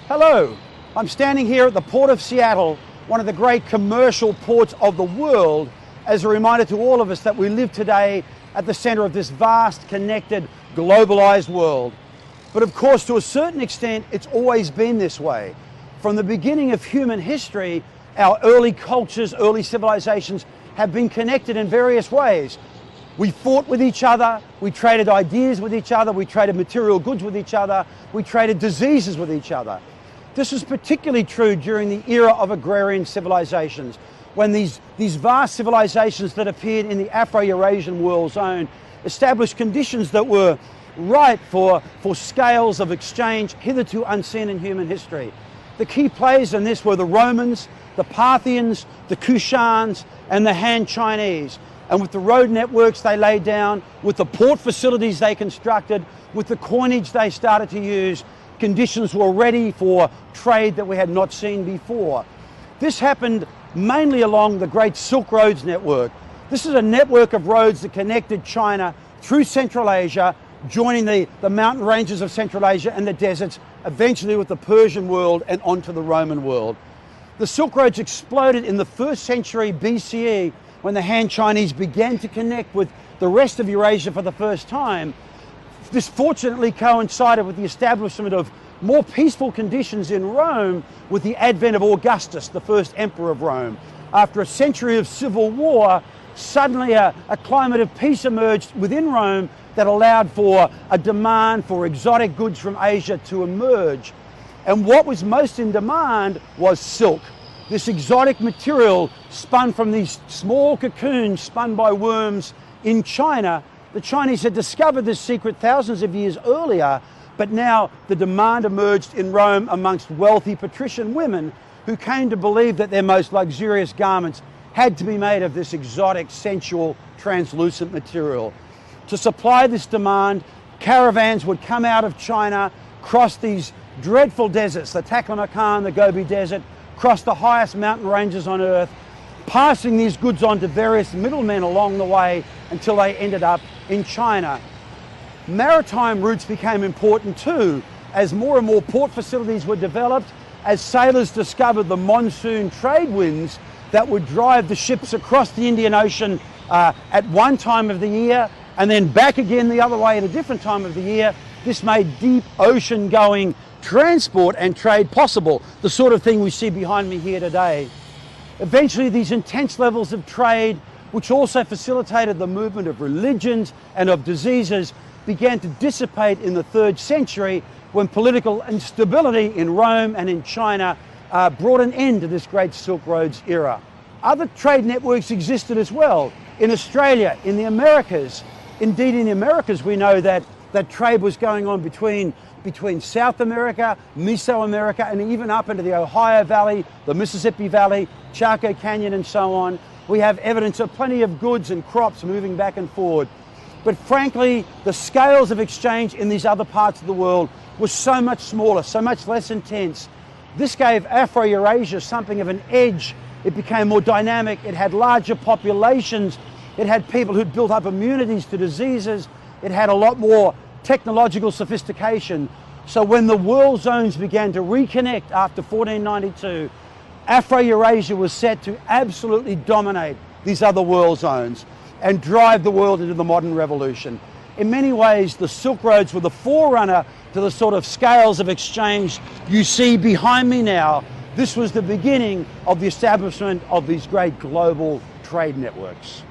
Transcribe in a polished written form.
Hello, I'm standing here at the Port of Seattle, one of the great commercial ports of the world, as a reminder to all of us that we live today at the center of this vast, connected, globalized world. But of course, to a certain extent, it's always been this way. From the beginning of human history, our early cultures, early civilizations have been connected in various ways. We fought with each other, we traded ideas with each other, we traded material goods with each other, we traded diseases with each other. This was particularly true during the era of agrarian civilizations, when these vast civilizations that appeared in the Afro-Eurasian world zone established conditions that were ripe for scales of exchange hitherto unseen in human history. The key players in this were the Romans, the Parthians, the Kushans, and the Han Chinese. And with the road networks they laid down, with the port facilities they constructed, with the coinage they started to use, conditions were ready for trade that we had not seen before. This happened mainly along the Great Silk Roads network. This is a network of roads that connected China through Central Asia, joining the mountain ranges of Central Asia and the deserts, eventually with the Persian world and onto the Roman world. The Silk Roads exploded in the 1st century BCE when the Han Chinese began to connect with the rest of Eurasia for the first time. This fortunately coincided with the establishment of more peaceful conditions in Rome with the advent of Augustus, the first emperor of Rome. After a century of civil war, suddenly a climate of peace emerged within Rome that allowed for a demand for exotic goods from Asia to emerge. And what was most in demand was silk. This exotic material spun from these small cocoons spun by worms in China. The Chinese had discovered this secret thousands of years earlier, but now the demand emerged in Rome amongst wealthy patrician women who came to believe that their most luxurious garments had to be made of this exotic, sensual, translucent material. To supply this demand, caravans would come out of China, cross these dreadful deserts, the Taklamakan, the Gobi Desert, cross the highest mountain ranges on earth, passing these goods on to various middlemen along the way until they ended up in China. Maritime routes became important too, as more and more port facilities were developed, as sailors discovered the monsoon trade winds that would drive the ships across the Indian Ocean at one time of the year and then back again the other way at a different time of the year. This made deep ocean-going transport and trade possible, the sort of thing we see behind me here today. Eventually, these intense levels of trade, which also facilitated the movement of religions and of diseases, began to dissipate in the 3rd century when political instability in Rome and in China brought an end to this great Silk Roads era. Other trade networks existed as well. In Australia, in the Americas, indeed in the Americas, we know that trade was going on between South America, Mesoamerica, and even up into the Ohio Valley, the Mississippi Valley, Chaco Canyon, and so on. We have evidence of plenty of goods and crops moving back and forward. But frankly, the scales of exchange in these other parts of the world was so much smaller, so much less intense. This gave Afro-Eurasia something of an edge. It became more dynamic. It had larger populations. It had people who'd built up immunities to diseases. It had a lot more technological sophistication. So when the world zones began to reconnect after 1492, Afro-Eurasia was set to absolutely dominate these other world zones and drive the world into the modern revolution. In many ways, the Silk Roads were the forerunner to the sort of scales of exchange you see behind me now. This was the beginning of the establishment of these great global trade networks.